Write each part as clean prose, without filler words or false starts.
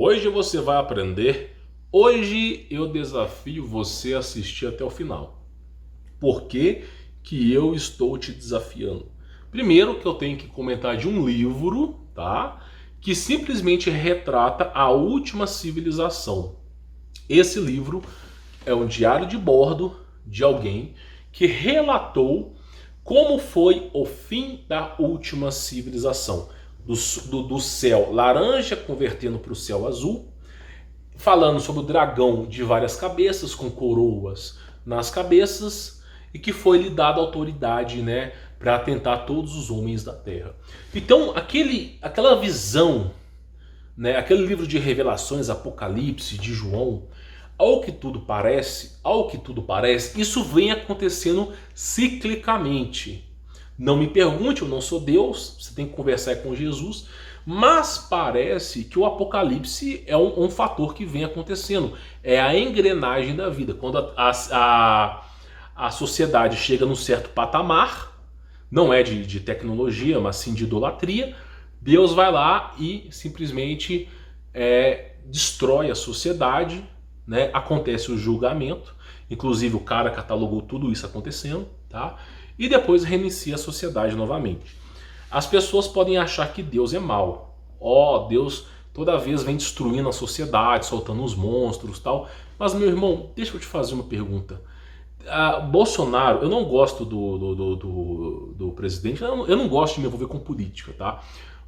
Hoje você vai aprender. Hoje eu desafio você a assistir até o final. Por que que eu estou te desafiando? Primeiro que eu tenho que comentar de um livro, tá? Que simplesmente retrata a última civilização. Esse livro é um diário de bordo de alguém que relatou como foi o fim da última civilização. Do céu laranja convertendo para o céu azul, falando sobre o dragão de várias cabeças, com coroas nas cabeças, e que foi lhe dada autoridade, né, para atentar todos os homens da terra. Então, aquela visão, né, aquele livro de revelações, Apocalipse, de João, ao que tudo parece, isso vem acontecendo ciclicamente. Não me pergunte, eu não sou Deus, você tem que conversar com Jesus, mas parece que o Apocalipse é um fator que vem acontecendo. É a engrenagem da vida. Quando a sociedade chega num certo patamar, não é de tecnologia, mas sim de idolatria, Deus vai lá e simplesmente destrói a sociedade, né? Acontece o julgamento, inclusive o cara catalogou tudo isso acontecendo, tá? E depois reinicia a sociedade novamente. As pessoas podem achar que Deus é mau. Deus toda vez vem destruindo a sociedade, soltando os monstros e tal. Mas, meu irmão, deixa eu te fazer uma pergunta. Bolsonaro, eu não gosto do presidente, eu não gosto de me envolver com política, tá?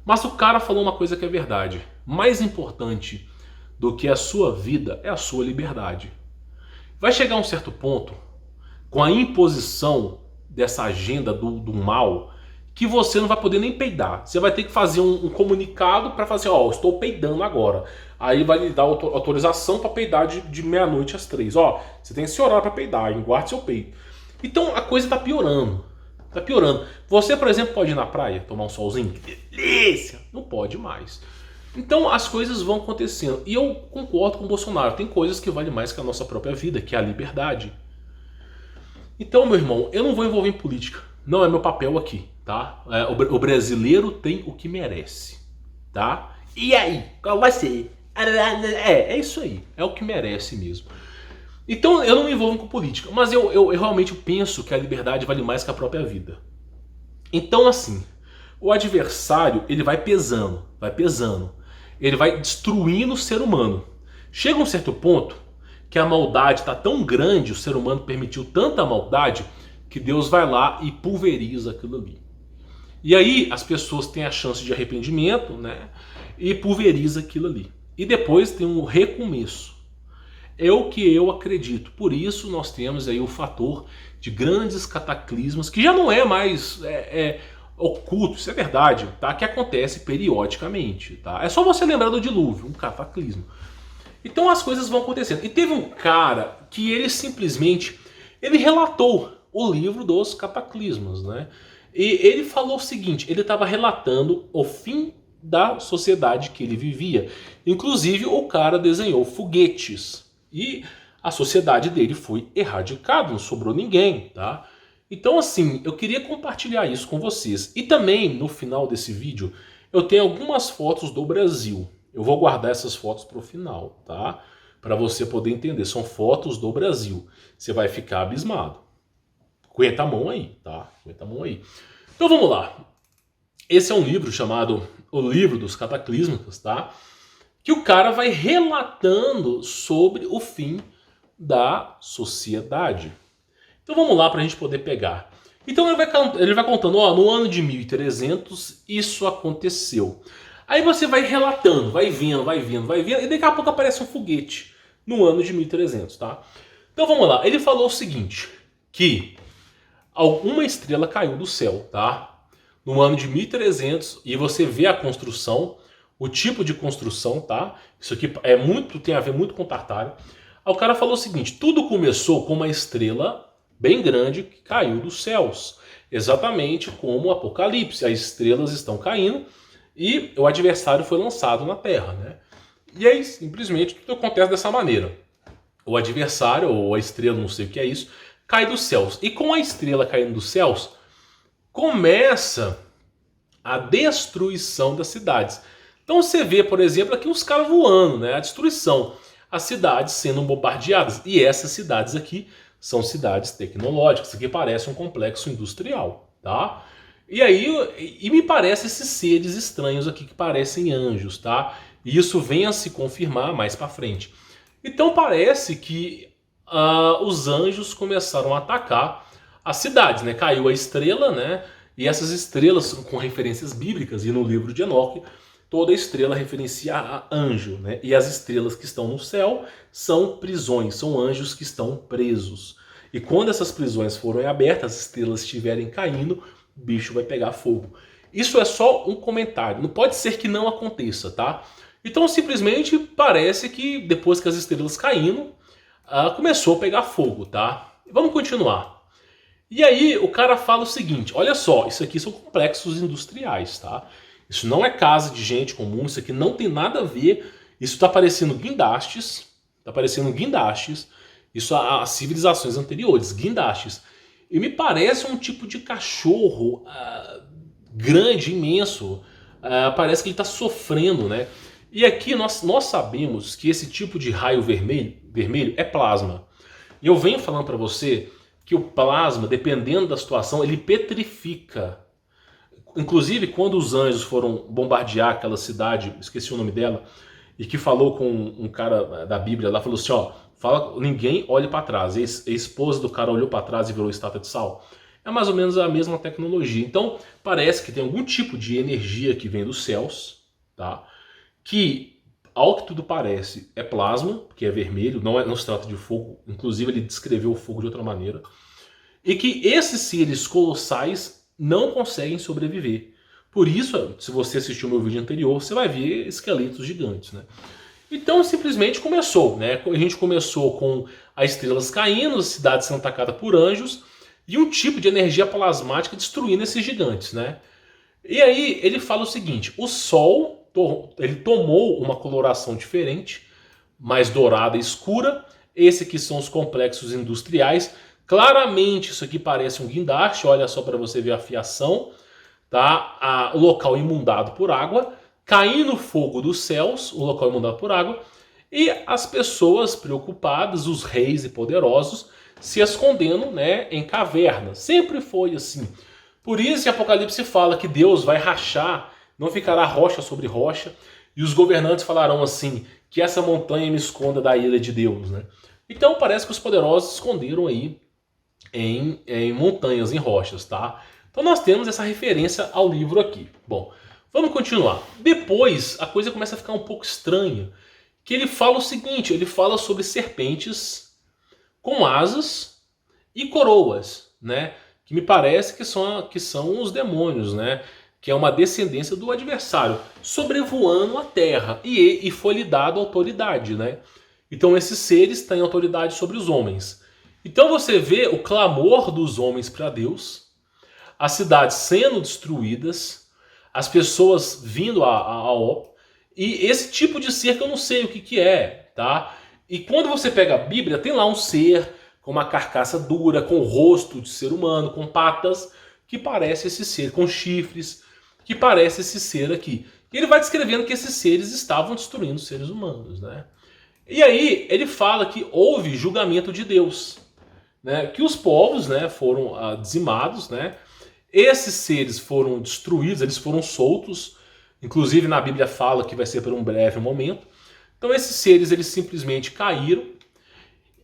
Mas o cara falou uma coisa que é verdade. Mais importante do que a sua vida é a sua liberdade. Vai chegar um certo ponto, com a imposição dessa agenda do mal, que você não vai poder nem peidar. Você vai ter que fazer um comunicado para fazer, estou peidando agora. Aí vai lhe dar autorização para peidar de meia-noite às 3. Você tem esse horário para peidar, guarde seu peito. Então a coisa está piorando. Tá piorando. Você, por exemplo, pode ir na praia, tomar um solzinho? Que delícia! Não pode mais. Então as coisas vão acontecendo. E eu concordo com o Bolsonaro. Tem coisas que valem mais que a nossa própria vida, que é a liberdade. Então, meu irmão, eu não vou envolver em política. Não é meu papel aqui, tá? O brasileiro tem o que merece, tá? E aí? Qual vai ser? É isso aí. É o que merece mesmo. Então, eu não me envolvo com política. Mas eu realmente penso que a liberdade vale mais que a própria vida. Então, assim, o adversário, ele vai pesando. Ele vai destruindo o ser humano. Chega um certo ponto que a maldade está tão grande, o ser humano permitiu tanta maldade, que Deus vai lá e pulveriza aquilo ali. E aí as pessoas têm a chance de arrependimento, né? E pulveriza aquilo ali. E depois tem um recomeço. É o que eu acredito. Por isso nós temos aí o fator de grandes cataclismos, que já não é mais oculto, isso é verdade, tá? Que acontece periodicamente, tá? É só você lembrar do dilúvio, um cataclismo. Então as coisas vão acontecendo. E teve um cara que ele simplesmente relatou o livro dos cataclismos, né? E ele falou o seguinte, ele estava relatando o fim da sociedade que ele vivia. Inclusive o cara desenhou foguetes e a sociedade dele foi erradicada, não sobrou ninguém, tá? Então assim, eu queria compartilhar isso com vocês. E também no final desse vídeo eu tenho algumas fotos do Brasil. Eu vou guardar essas fotos para o final, tá? Para você poder entender. São fotos do Brasil. Você vai ficar abismado. Aguenta a mão aí, tá? Aguenta a mão aí. Então vamos lá. Esse é um livro chamado O Livro dos Cataclismos, tá? Que o cara vai relatando sobre o fim da sociedade. Então vamos lá para a gente poder pegar. Então ele vai contando, no ano de 1300 isso aconteceu. Aí você vai relatando, vai vendo, e daqui a pouco aparece um foguete no ano de 1300, tá? Então vamos lá, ele falou o seguinte, que uma estrela caiu do céu, tá? No ano de 1300, e você vê a construção, o tipo de construção, tá? Isso aqui tem a ver muito com Tartário. Aí o cara falou o seguinte, tudo começou com uma estrela bem grande que caiu dos céus. Exatamente como o Apocalipse, as estrelas estão caindo, e o adversário foi lançado na terra, né? E aí, simplesmente, tudo acontece dessa maneira. O adversário, ou a estrela, não sei o que é isso, cai dos céus. E com a estrela caindo dos céus, começa a destruição das cidades. Então você vê, por exemplo, aqui os caras voando, né? A destruição, as cidades sendo bombardeadas. E essas cidades aqui são cidades tecnológicas, isso aqui parece um complexo industrial, tá? E aí, me parece esses seres estranhos aqui que parecem anjos, tá? E isso vem a se confirmar mais pra frente. Então parece que os anjos começaram a atacar as cidades, né? Caiu a estrela, né? E essas estrelas com referências bíblicas, e no livro de Enoque, toda estrela referencia a anjo, né? E as estrelas que estão no céu são prisões, são anjos que estão presos. E quando essas prisões forem abertas, as estrelas estiverem caindo, o bicho vai pegar fogo. Isso é só um comentário, não pode ser que não aconteça, tá? Então simplesmente parece que depois que as estrelas caindo, começou a pegar fogo, tá? Vamos continuar. E aí o cara fala o seguinte, olha só, isso aqui são complexos industriais, tá? Isso não é casa de gente comum, isso aqui não tem nada a ver, isso tá parecendo guindastes, isso a civilizações anteriores, guindastes. E me parece um tipo de cachorro grande, imenso, parece que ele está sofrendo, né? E aqui nós sabemos que esse tipo de raio vermelho é plasma. E eu venho falando para você que o plasma, dependendo da situação, ele petrifica. Inclusive, quando os anjos foram bombardear aquela cidade, esqueci o nome dela, e que falou com um cara da Bíblia lá, falou assim, ó, ninguém olhe para trás. A esposa do cara olhou para trás e virou estátua de sal. É mais ou menos a mesma tecnologia. Então, parece que tem algum tipo de energia que vem dos céus, tá? Que, ao que tudo parece, é plasma, que é vermelho, não se trata de fogo. Inclusive, ele descreveu o fogo de outra maneira. E que esses seres colossais não conseguem sobreviver. Por isso, se você assistiu o meu vídeo anterior, você vai ver esqueletos gigantes, né? Então simplesmente começou, né? A gente começou com as estrelas caindo, as cidades sendo atacadas por anjos e um tipo de energia plasmática destruindo esses gigantes, né? E aí ele fala o seguinte, o Sol ele tomou uma coloração diferente, mais dourada e escura. Esse aqui são os complexos industriais. Claramente isso aqui parece um guindaste, olha só para você ver a fiação, tá? O local inundado por água, caindo fogo dos céus, o local inundado por água, e as pessoas preocupadas, os reis e poderosos, se escondendo, né, em cavernas. Sempre foi assim. Por isso em Apocalipse fala que Deus vai rachar, não ficará rocha sobre rocha, e os governantes falarão assim, que essa montanha me esconda da ira de Deus, né? Então parece que os poderosos se esconderam aí em montanhas, em rochas, tá? Então nós temos essa referência ao livro aqui. Bom, vamos continuar. Depois a coisa começa a ficar um pouco estranha, que ele fala o seguinte, ele fala sobre serpentes com asas e coroas, né? Que me parece que são os demônios, né? Que é uma descendência do adversário, sobrevoando a terra, e foi lhe dado autoridade, né? Então esses seres têm autoridade sobre os homens. Então você vê o clamor dos homens para Deus, as cidades sendo destruídas, as pessoas vindo a ó, e esse tipo de ser que eu não sei o que é, tá? E quando você pega a Bíblia, tem lá um ser com uma carcaça dura, com o rosto de ser humano, com patas, que parece esse ser, com chifres, que parece esse ser aqui. E ele vai descrevendo que esses seres estavam destruindo os seres humanos, né? E aí ele fala que houve julgamento de Deus, né? Que os povos, né, foram dizimados, né? Esses seres foram destruídos, eles foram soltos. Inclusive na Bíblia fala que vai ser por um breve momento. Então esses seres eles simplesmente caíram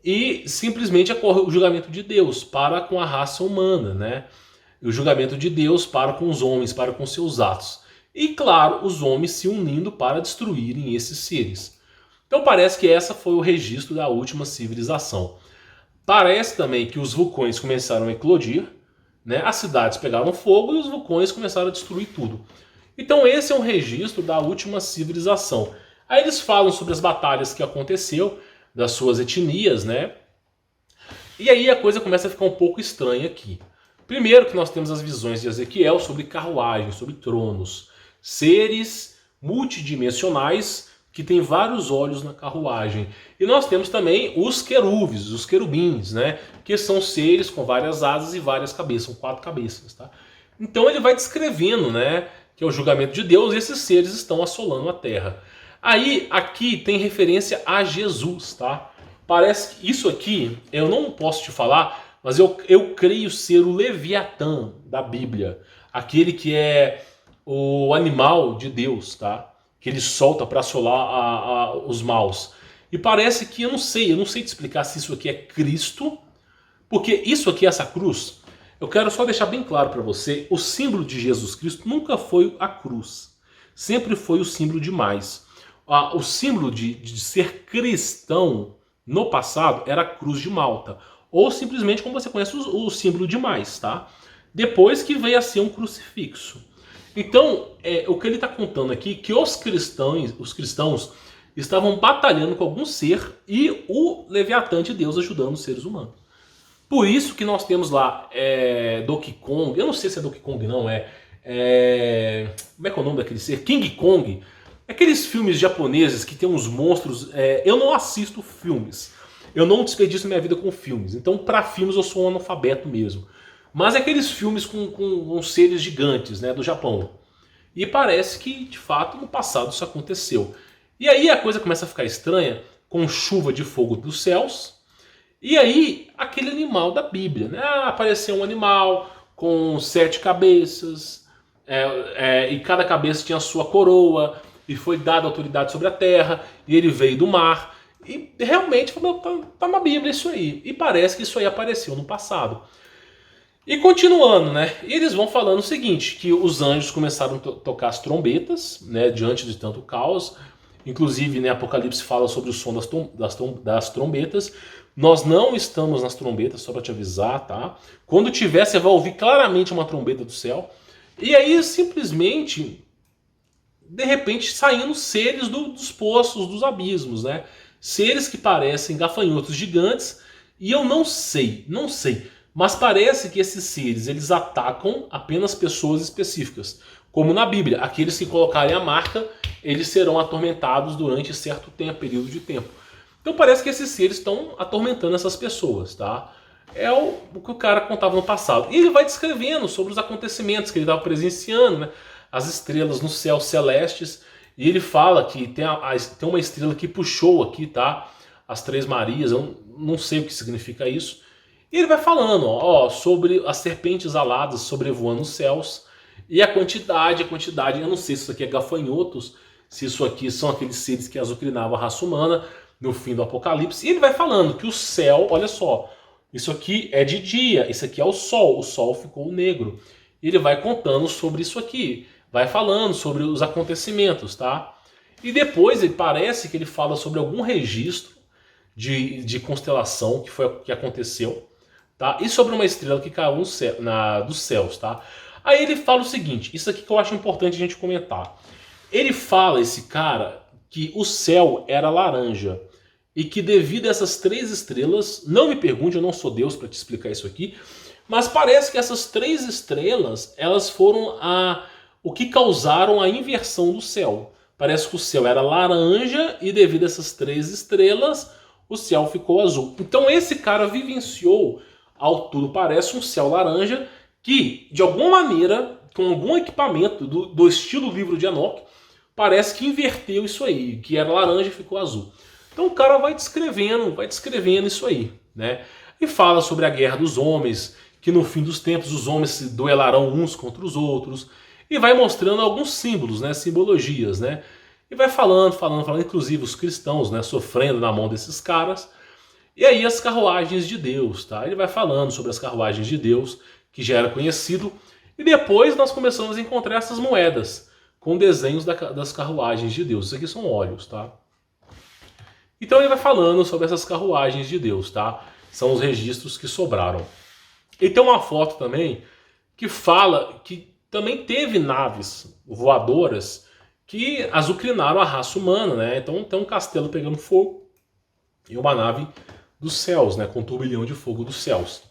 e simplesmente ocorre o julgamento de Deus para com a raça humana, né? E o julgamento de Deus para com os homens, para com seus atos. E claro, os homens se unindo para destruírem esses seres. Então parece que essa foi o registro da última civilização. Parece também que os vulcões começaram a eclodir, né? As cidades pegaram fogo e os vulcões começaram a destruir tudo. Então esse é um registro da última civilização. Aí eles falam sobre as batalhas que aconteceu, das suas etnias, né? E aí a coisa começa a ficar um pouco estranha aqui. Primeiro que nós temos as visões de Ezequiel sobre carruagens, sobre tronos. Seres multidimensionais que têm vários olhos na carruagem. E nós temos também os querubins, os querubins, né? Que são seres com várias asas e várias cabeças, são 4 cabeças, tá? Então ele vai descrevendo, né? que é o julgamento de Deus, e esses seres estão assolando a terra. Aí, aqui tem referência a Jesus, tá? Parece que isso aqui, eu não posso te falar, mas eu creio ser o Leviatã da Bíblia. Aquele que é o animal de Deus, tá? Que ele solta para assolar os maus. E parece que, eu não sei te explicar se isso aqui é Cristo, porque isso aqui, essa cruz, eu quero só deixar bem claro para você, o símbolo de Jesus Cristo nunca foi a cruz. Sempre foi o símbolo de mais. O símbolo de ser cristão no passado era a cruz de Malta. Ou simplesmente como você conhece o símbolo de mais, tá? Depois que veio a ser um crucifixo. Então, o que ele está contando aqui, que os cristãos estavam batalhando com algum ser e o Leviatã de Deus ajudando os seres humanos. Por isso que nós temos lá Donkey Kong, eu não sei se é Donkey Kong não, como é que é o nome daquele ser? King Kong. Aqueles filmes japoneses que tem uns monstros, eu não assisto filmes, eu não desperdiço minha vida com filmes, então para filmes eu sou um analfabeto mesmo. Mas aqueles filmes com seres gigantes, né, do Japão. E parece que, de fato, no passado isso aconteceu. E aí a coisa começa a ficar estranha, com chuva de fogo dos céus. E aí, aquele animal da Bíblia, né? Apareceu um animal com 7 cabeças, e cada cabeça tinha a sua coroa, e foi dada autoridade sobre a terra, e ele veio do mar. E realmente, tá na Bíblia isso aí. E parece que isso aí apareceu no passado. E continuando, né? Eles vão falando o seguinte, que os anjos começaram a tocar as trombetas, né, diante de tanto caos. Inclusive, né, Apocalipse fala sobre o som das trombetas. Nós não estamos nas trombetas, só para te avisar, tá? Quando tiver, você vai ouvir claramente uma trombeta do céu. E aí, simplesmente, de repente, saindo seres dos poços, dos abismos, né? Seres que parecem gafanhotos gigantes. E eu não sei. Mas parece que esses seres, eles atacam apenas pessoas específicas. Como na Bíblia, aqueles que colocarem a marca, eles serão atormentados durante certo período de tempo. Então parece que esses seres estão atormentando essas pessoas, tá? É o que o cara contava no passado. E ele vai descrevendo sobre os acontecimentos que ele estava presenciando, né? As estrelas nos céus celestes. E ele fala que tem uma estrela que puxou aqui, tá? As Três Marias, eu não sei o que significa isso. E ele vai falando, sobre as serpentes aladas sobrevoando os céus. E a quantidade, eu não sei se isso aqui é gafanhotos, se isso aqui são aqueles seres que azucrinavam a raça humana no fim do Apocalipse. E ele vai falando que o céu, olha só, isso aqui é de dia, isso aqui é o sol ficou negro. E ele vai contando sobre isso aqui, vai falando sobre os acontecimentos, tá? E depois ele parece que ele fala sobre algum registro de constelação que aconteceu. Tá? E sobre uma estrela que caiu dos céus, tá? Aí ele fala o seguinte, isso aqui que eu acho importante a gente comentar. Ele fala, esse cara, que o céu era laranja. E que devido a essas 3 estrelas, não me pergunte, eu não sou Deus para te explicar isso aqui, mas parece que essas 3 estrelas, elas foram o que causaram a inversão do céu. Parece que o céu era laranja e devido a essas 3 estrelas, o céu ficou azul. Então esse cara vivenciou, ao tudo parece, um céu laranja que, de alguma maneira, com algum equipamento do estilo livro de Enoque, parece que inverteu isso aí, que era laranja e ficou azul. Então o cara vai descrevendo isso aí, né? E fala sobre a guerra dos homens, que no fim dos tempos os homens se duelarão uns contra os outros, e vai mostrando alguns símbolos, né? Simbologias, né? E vai falando, inclusive os cristãos, né? Sofrendo na mão desses caras. E aí as carruagens de Deus, tá? Ele vai falando sobre as carruagens de Deus, que já era conhecido. E depois nós começamos a encontrar essas moedas, com desenhos das carruagens de Deus. Isso aqui são óleos, tá? Então ele vai falando sobre essas carruagens de Deus, tá? São os registros que sobraram. E tem uma foto também que fala que também teve naves voadoras que azucrinaram a raça humana, né? Então tem um castelo pegando fogo e uma nave dos céus, né, com um turbilhão de fogo dos céus.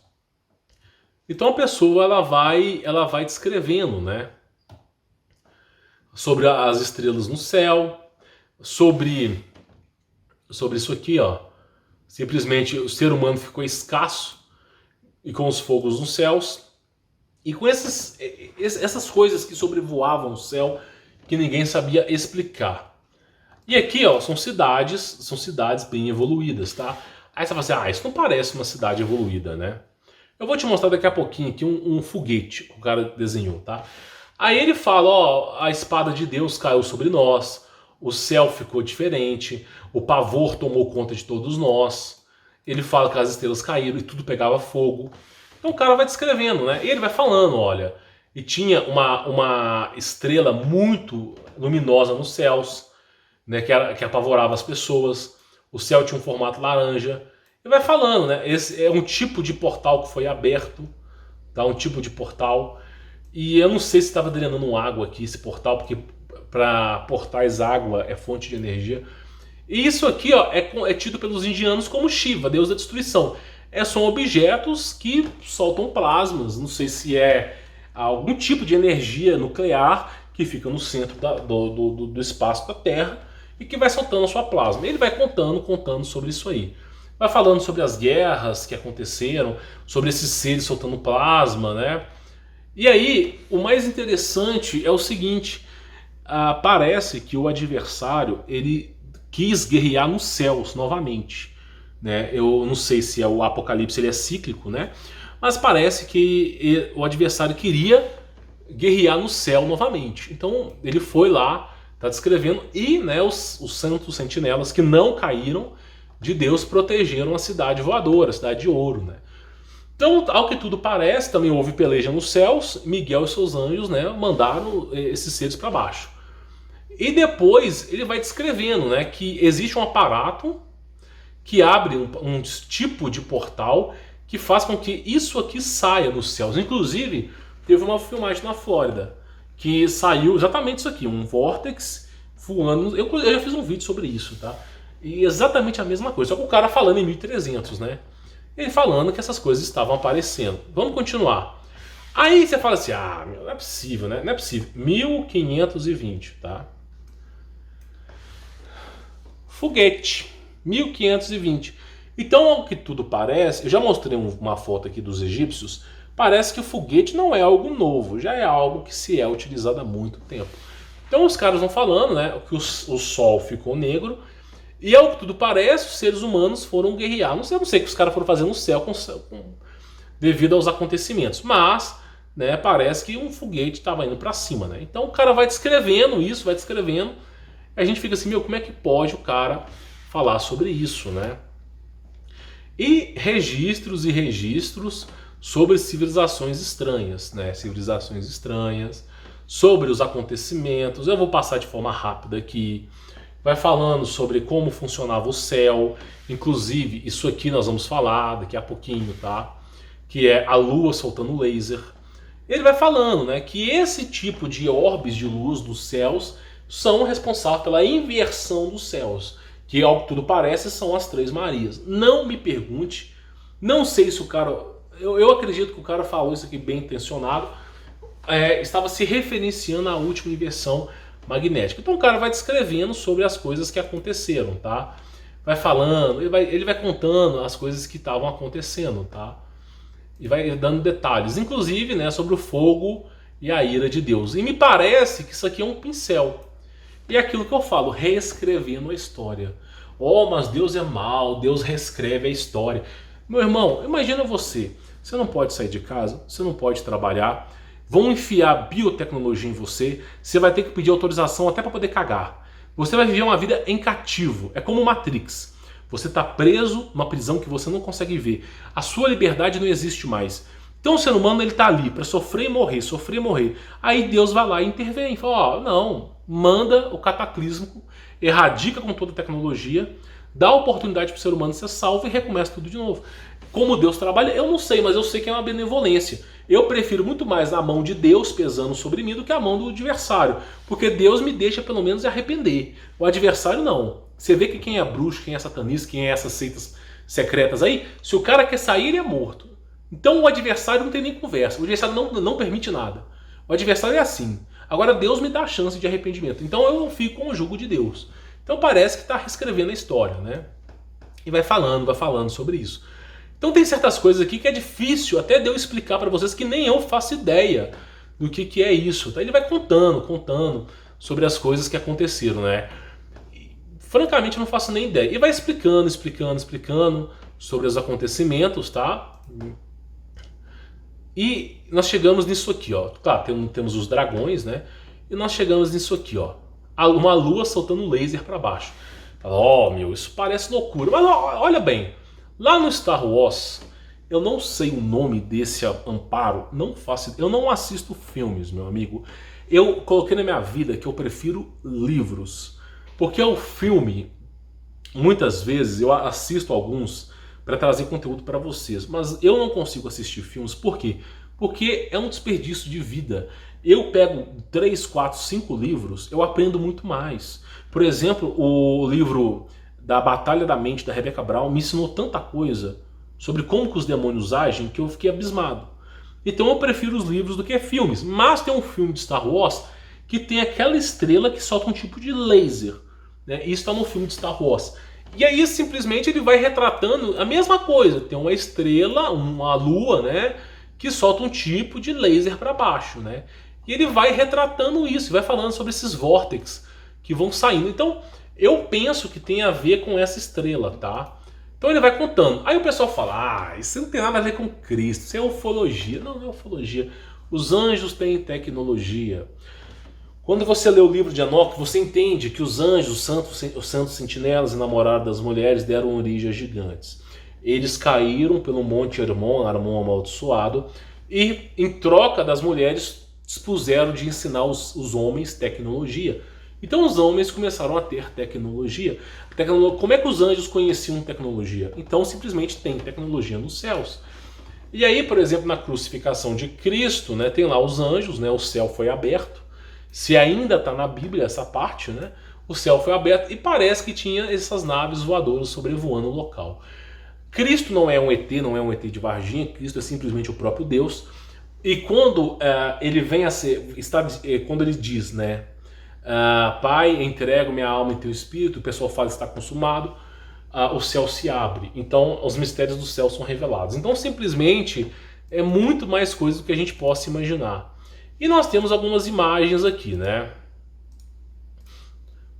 Então a pessoa ela vai descrevendo, né, sobre as estrelas no céu, sobre isso aqui, simplesmente o ser humano ficou escasso e com os fogos nos céus. E com essas coisas que sobrevoavam o céu que ninguém sabia explicar. E aqui, ó, são cidades bem evoluídas, tá? Aí você fala assim, isso não parece uma cidade evoluída, né? Eu vou te mostrar daqui a pouquinho aqui um foguete que o cara desenhou, tá? Aí ele fala, ó, a espada de Deus caiu sobre nós, o céu ficou diferente, o pavor tomou conta de todos nós. Ele fala que as estrelas caíram e tudo pegava fogo. Então o cara vai descrevendo, né? E ele vai falando, olha, e tinha uma estrela muito luminosa nos céus, né, que apavorava as pessoas. O céu tinha um formato laranja. E vai falando, né? Esse é um tipo de portal que foi aberto, tá? Um tipo de portal. E eu não sei se estava drenando água aqui, esse portal, porque para portais água é fonte de energia. E isso aqui, ó, é tido pelos indianos como Shiva, deus da destruição. São objetos que soltam plasmas, não sei se é algum tipo de energia nuclear que fica no centro do espaço da Terra e que vai soltando a sua plasma. Ele vai contando sobre isso aí. Vai falando sobre as guerras que aconteceram, sobre esses seres soltando plasma, né? E aí, o mais interessante é o seguinte, parece que o adversário, ele quis guerrear nos céus novamente, né? Eu não sei se o Apocalipse ele é cíclico, né? Mas parece que o adversário queria guerrear no céu novamente. Então ele foi lá, está descrevendo, e né, os santos sentinelas que não caíram de Deus protegeram a cidade voadora, a cidade de ouro, né? Então, ao que tudo parece, também houve peleja nos céus, Miguel e seus anjos, né, mandaram esses seres para baixo. E depois ele vai descrevendo, né, que existe um aparato que abre um tipo de portal que faz com que isso aqui saia nos céus. Inclusive, teve uma filmagem na Flórida que saiu exatamente isso aqui, um vórtex voando. Eu já fiz um vídeo sobre isso, tá? E exatamente a mesma coisa, só que o cara falando em 1300, né? Ele falando que essas coisas estavam aparecendo. Vamos continuar. Aí você fala assim, não é possível, né? Não é possível. 1520, tá? Foguete. 1520. Então, ao que tudo parece, eu já mostrei uma foto aqui dos egípcios, parece que o foguete não é algo novo, já é algo que se é utilizado há muito tempo. Então os caras vão falando, né, que o sol ficou negro, e ao que tudo parece, os seres humanos foram guerrear. Não sei o que os caras foram fazer no céu devido aos acontecimentos, mas né, parece que um foguete estava indo para cima. Né? Então o cara vai descrevendo isso, vai descrevendo, e a gente fica assim, como é que pode o cara falar sobre isso, né? E registros sobre civilizações estranhas, né? Civilizações estranhas, sobre os acontecimentos. Eu vou passar de forma rápida aqui. Vai falando sobre como funcionava o céu, inclusive isso aqui nós vamos falar daqui a pouquinho, tá? Que é a Lua soltando laser. Ele vai falando, né, que esse tipo de orbes de luz dos céus são responsáveis pela inversão dos céus, que ao que tudo parece são as Três Marias. Não me pergunte, não sei se o cara, eu acredito que o cara falou isso aqui bem intencionado, estava se referenciando à última inversão magnética. Então o cara vai descrevendo sobre as coisas que aconteceram, tá? Vai falando, ele vai contando as coisas que estavam acontecendo, tá? E vai dando detalhes, inclusive, né, sobre o fogo e a ira de Deus. E me parece que isso aqui é um pincel. E é aquilo que eu falo, reescrevendo a história. Oh, mas Deus é mau, Deus reescreve a história. Meu irmão, imagina você não pode sair de casa, você não pode trabalhar, vão enfiar biotecnologia em você, você vai ter que pedir autorização até para poder cagar. Você vai viver uma vida em cativo, é como Matrix. Você está preso numa prisão que você não consegue ver. A sua liberdade não existe mais. Então o ser humano ele está ali para sofrer e morrer, sofrer e morrer. Aí Deus vai lá e intervém, fala, não, manda o cataclismo, erradica com toda a tecnologia, dá a oportunidade para o ser humano ser salvo e recomeça tudo de novo. Como Deus trabalha, eu não sei, mas eu sei que é uma benevolência. Eu prefiro muito mais a mão de Deus pesando sobre mim do que a mão do adversário, porque Deus me deixa pelo menos arrepender. O adversário não. Você vê que quem é bruxo, quem é satanista, quem é essas seitas secretas aí, se o cara quer sair, ele é morto. Então o adversário não tem nem conversa, o adversário não permite nada. O adversário é assim. Agora Deus me dá a chance de arrependimento, então eu não fico com o jugo de Deus. Então parece que está reescrevendo a história, né? E vai falando sobre isso. Então tem certas coisas aqui que é difícil até de eu explicar para vocês, que nem eu faço ideia do que é isso. Tá? Ele vai contando sobre as coisas que aconteceram, né? E, francamente, eu não faço nem ideia. E vai explicando sobre os acontecimentos, tá? E nós chegamos nisso aqui, ó. Tá, temos os dragões, né? E nós chegamos nisso aqui, ó. Uma lua soltando laser para baixo. Ó, meu, isso parece loucura. Mas olha bem, lá no Star Wars, eu não sei o nome desse amparo, não faço, eu não assisto filmes, meu amigo. Eu coloquei na minha vida que eu prefiro livros, porque o filme, muitas vezes eu assisto alguns para trazer conteúdo para vocês, mas eu não consigo assistir filmes, por quê? Porque é um desperdício de vida. Eu pego 3, 4, 5 livros, eu aprendo muito mais. Por exemplo, o livro da Batalha da Mente, da Rebecca Brown, me ensinou tanta coisa sobre como que os demônios agem que eu fiquei abismado. Então eu prefiro os livros do que filmes. Mas tem um filme de Star Wars que tem aquela estrela que solta um tipo de laser, né? Isso está no filme de Star Wars. E aí simplesmente ele vai retratando a mesma coisa. Tem uma estrela, uma lua, né, que solta um tipo de laser para baixo, né? E ele vai retratando isso, vai falando sobre esses vórtices que vão saindo. Então eu penso que tem a ver com essa estrela, tá? Então ele vai contando. Aí o pessoal fala, isso não tem nada a ver com Cristo, isso é ufologia. Não, não é ufologia. Os anjos têm tecnologia. Quando você lê o livro de Enoque, você entende que os anjos, os santos sentinelas e namorados das mulheres deram origem a gigantes. Eles caíram pelo monte Hermon, Hermon amaldiçoado, e em troca das mulheres dispuseram de ensinar os homens tecnologia. Então os homens começaram a ter tecnologia. Como é que os anjos conheciam tecnologia? Então simplesmente tem tecnologia nos céus. E aí, por exemplo, na crucificação de Cristo, né, tem lá os anjos, né, o céu foi aberto. Se ainda está na Bíblia essa parte, né, o céu foi aberto e parece que tinha essas naves voadoras sobrevoando o local. Cristo não é um ET, não é um ET de Varginha, Cristo é simplesmente o próprio Deus. E quando ele vem a ser, quando ele diz, né, Pai, entrego minha alma em teu espírito, o pessoal fala que está consumado, o céu se abre. Então os mistérios do céu são revelados. Então simplesmente é muito mais coisa do que a gente possa imaginar. E nós temos algumas imagens aqui, né?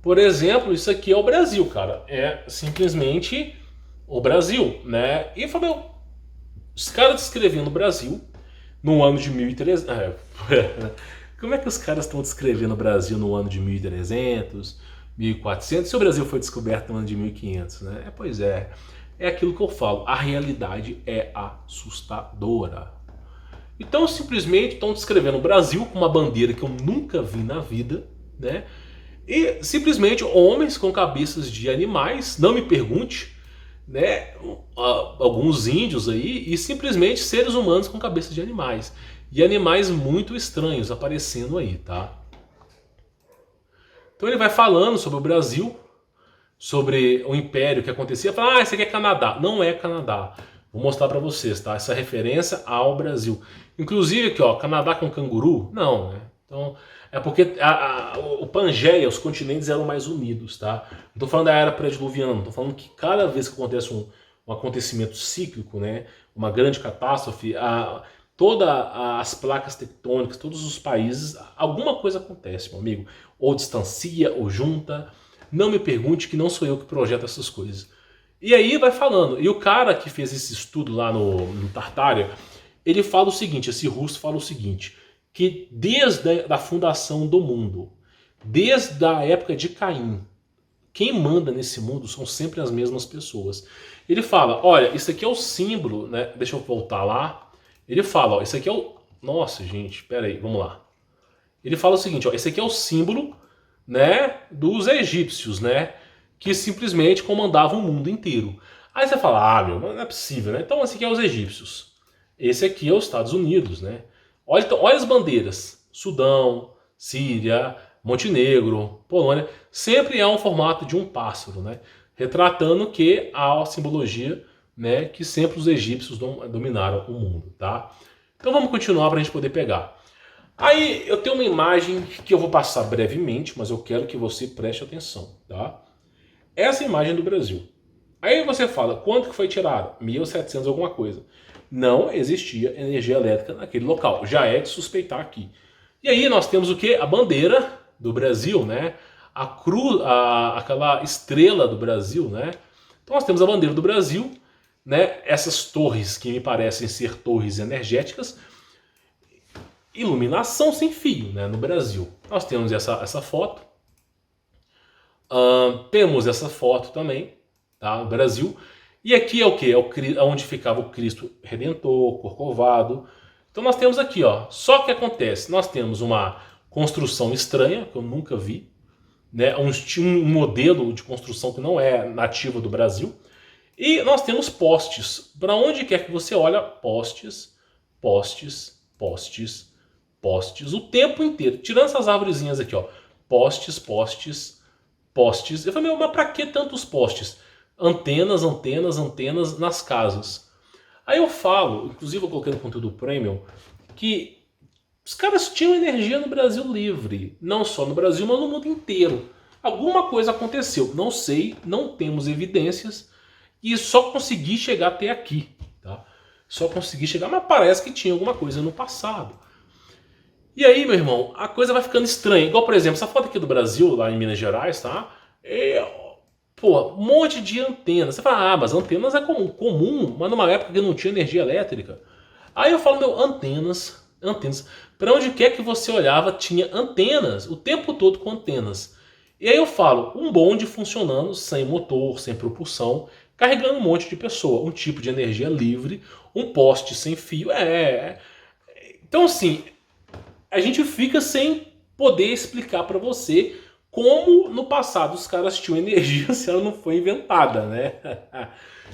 Por exemplo, isso aqui é o Brasil, cara. É simplesmente o Brasil, né? E falei, os caras descrevendo o Brasil no ano de 1300. Como é que os caras estão descrevendo o Brasil no ano de 1300, 1400, se o Brasil foi descoberto no ano de 1500, né? Pois é, é aquilo que eu falo, a realidade é assustadora. Então simplesmente estão descrevendo o Brasil com uma bandeira que eu nunca vi na vida, né? E simplesmente homens com cabeças de animais, não me pergunte, né? Alguns índios aí, e simplesmente seres humanos com cabeças de animais. E animais muito estranhos aparecendo aí, tá? Então ele vai falando sobre o Brasil, sobre o império que acontecia. Fala, esse aqui é Canadá. Não é Canadá. Vou mostrar para vocês, tá? Essa referência ao Brasil. Inclusive aqui, ó, Canadá com canguru? Não, né? Então, é porque o Pangeia, os continentes eram mais unidos, tá? Não tô falando da era pré-diluviana, tô falando que cada vez que acontece um acontecimento cíclico, né? Uma grande catástrofe, todas as placas tectônicas, todos os países, alguma coisa acontece, meu amigo. Ou distancia, ou junta. Não me pergunte que não sou eu que projeto essas coisas. E aí vai falando. E o cara que fez esse estudo lá no Tartária, ele fala o seguinte, esse russo fala o seguinte, que desde a fundação do mundo, desde a época de Caim, quem manda nesse mundo são sempre as mesmas pessoas. Ele fala, olha, isso aqui é o símbolo, né? Deixa eu voltar lá. Ele fala, ó, isso aqui é o... Nossa, gente, pera aí, vamos lá. Ele fala o seguinte, ó, esse aqui é o símbolo, né, dos egípcios, né, que simplesmente comandavam o mundo inteiro. Aí você fala, meu, não é possível, né? Então esse aqui é os egípcios. Esse aqui é os Estados Unidos, né? Olha, então, olha as bandeiras. Sudão, Síria, Montenegro, Polônia. Sempre é um formato de um pássaro, né? Retratando que há a simbologia, né, que sempre os egípcios dominaram o mundo, tá? Então vamos continuar para a gente poder pegar. Aí eu tenho uma imagem que eu vou passar brevemente, mas eu quero que você preste atenção, tá? Essa é a imagem do Brasil. Aí você fala, quanto que foi tirado? 1.700 alguma coisa. Não existia energia elétrica naquele local. Já é de suspeitar aqui. E aí nós temos o quê? A bandeira do Brasil, né? A cruz, aquela estrela do Brasil, né? Então nós temos a bandeira do Brasil, né? Essas torres que me parecem ser torres energéticas. Iluminação sem fio, né? No Brasil. Nós temos essa foto. Temos essa foto também, tá? No Brasil. E aqui é o que? É onde ficava o Cristo Redentor, Corcovado. Então nós temos aqui, ó. Só que acontece, nós temos uma construção estranha, que eu nunca vi, né? Um modelo de construção que não é nativo do Brasil. E nós temos postes. Para onde quer que você olha, postes, postes, postes, postes, o tempo inteiro. Tirando essas arvorezinhas aqui, ó. Postes, postes, postes. Eu falei, mas pra que tantos postes? Antenas, antenas, antenas nas casas. Aí eu falo, inclusive eu coloquei no conteúdo premium, que os caras tinham energia no Brasil livre. Não só no Brasil, mas no mundo inteiro. Alguma coisa aconteceu. Não sei, não temos evidências. E só consegui chegar até aqui. Tá? Só consegui chegar, mas parece que tinha alguma coisa no passado. E aí, meu irmão, a coisa vai ficando estranha. Igual, por exemplo, essa foto aqui do Brasil, lá em Minas Gerais, tá? Pô, um monte de antenas. Você fala, mas antenas é comum, mas numa época que não tinha energia elétrica. Aí eu falo, meu, antenas. Para onde quer que você olhava, tinha antenas, o tempo todo com antenas. E aí eu falo, um bonde funcionando sem motor, sem propulsão, carregando um monte de pessoa, um tipo de energia livre, um poste sem fio. Então, assim, a gente fica sem poder explicar para você como no passado os caras tinham energia se ela não foi inventada, né?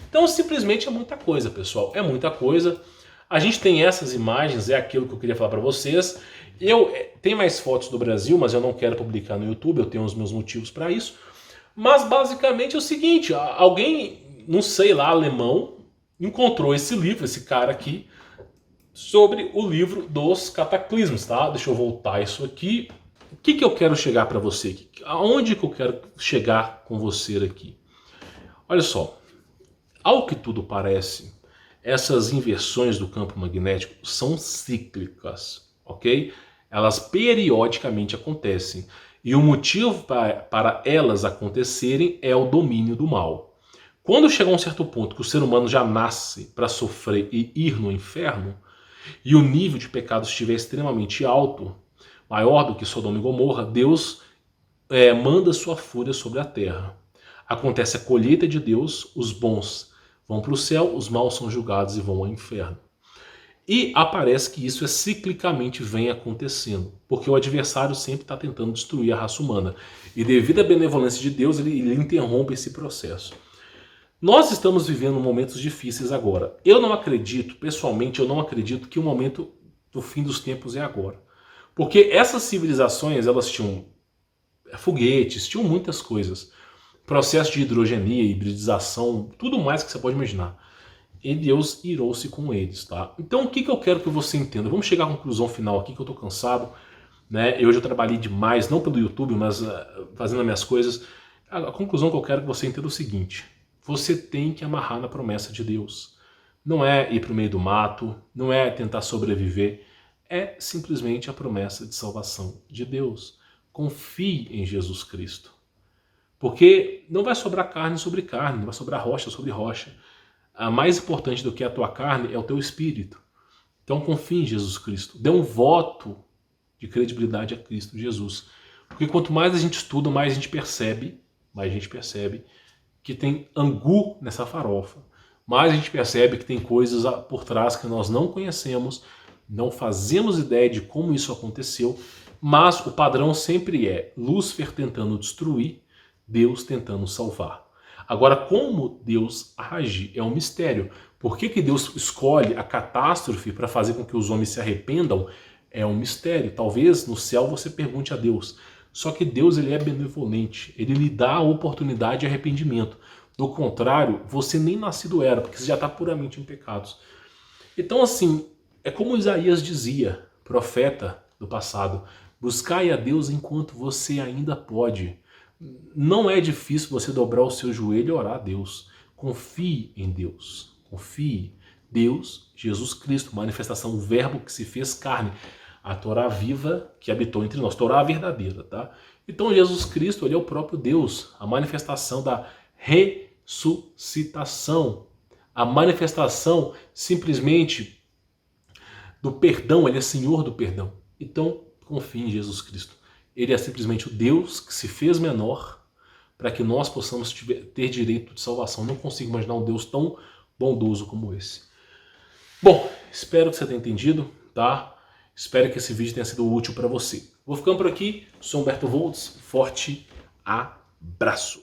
Então simplesmente é muita coisa, pessoal, é muita coisa. A gente tem essas imagens, é aquilo que eu queria falar para vocês. Eu tenho mais fotos do Brasil, mas eu não quero publicar no YouTube, eu tenho os meus motivos para isso. Mas basicamente é o seguinte, alguém, não sei lá, alemão, encontrou esse livro, esse cara aqui, sobre o livro dos cataclismos, tá? Deixa eu voltar isso aqui. O que eu quero chegar para você aqui? Aonde que eu quero chegar com você aqui? Olha só, ao que tudo parece, essas inversões do campo magnético são cíclicas, ok? Elas periodicamente acontecem. E o motivo para elas acontecerem é o domínio do mal. Quando chega a um certo ponto que o ser humano já nasce para sofrer e ir no inferno, e o nível de pecado estiver extremamente alto, maior do que Sodoma e Gomorra, Deus manda sua fúria sobre a terra. Acontece a colheita de Deus, os bons vão para o céu, os maus são julgados e vão ao inferno. E aparece que isso ciclicamente vem acontecendo, porque o adversário sempre está tentando destruir a raça humana. E devido à benevolência de Deus, ele interrompe esse processo. Nós estamos vivendo momentos difíceis agora. Eu não acredito, pessoalmente, eu não acredito que o momento do fim dos tempos é agora. Porque essas civilizações, elas tinham foguetes, tinham muitas coisas. Processo de hidrogenia, hibridização, tudo mais que você pode imaginar. E Deus irou-se com eles, tá? Então o que eu quero que você entenda? Vamos chegar à conclusão final aqui, que eu tô cansado, né? Eu já trabalhei demais, não pelo YouTube, mas fazendo as minhas coisas. A conclusão que eu quero que você entenda é o seguinte: você tem que amarrar na promessa de Deus. Não é ir para o meio do mato, não é tentar sobreviver, é simplesmente a promessa de salvação de Deus. Confie em Jesus Cristo. Porque não vai sobrar carne sobre carne, não vai sobrar rocha sobre rocha. A mais importante do que a tua carne é o teu espírito. Então confie em Jesus Cristo. Dê um voto de credibilidade a Cristo Jesus. Porque quanto mais a gente estuda, mais a gente percebe que tem angu nessa farofa. Mais a gente percebe que tem coisas por trás que nós não conhecemos, não fazemos ideia de como isso aconteceu, mas o padrão sempre é Lúcifer tentando destruir, Deus tentando salvar. Agora, como Deus age é um mistério. Por que Deus escolhe a catástrofe para fazer com que os homens se arrependam? É um mistério. Talvez no céu você pergunte a Deus. Só que Deus, ele é benevolente. Ele lhe dá a oportunidade de arrependimento. Do contrário, você nem nascido era, porque você já está puramente em pecados. Então, assim, é como Isaías dizia, profeta do passado: buscai a Deus enquanto você ainda pode. Não é difícil você dobrar o seu joelho e orar a Deus. Confie em Deus. Confie. Deus, Jesus Cristo, manifestação, o verbo que se fez carne. A Torá viva que habitou entre nós. Torá verdadeira, tá? Então Jesus Cristo, ele é o próprio Deus. A manifestação da ressuscitação. A manifestação simplesmente do perdão. Ele é Senhor do perdão. Então, confie em Jesus Cristo. Ele é simplesmente o Deus que se fez menor para que nós possamos ter direito de salvação. Não consigo imaginar um Deus tão bondoso como esse. Bom, espero que você tenha entendido, tá? Espero que esse vídeo tenha sido útil para você. Vou ficando por aqui. Sou Humberto Voltz. Forte abraço.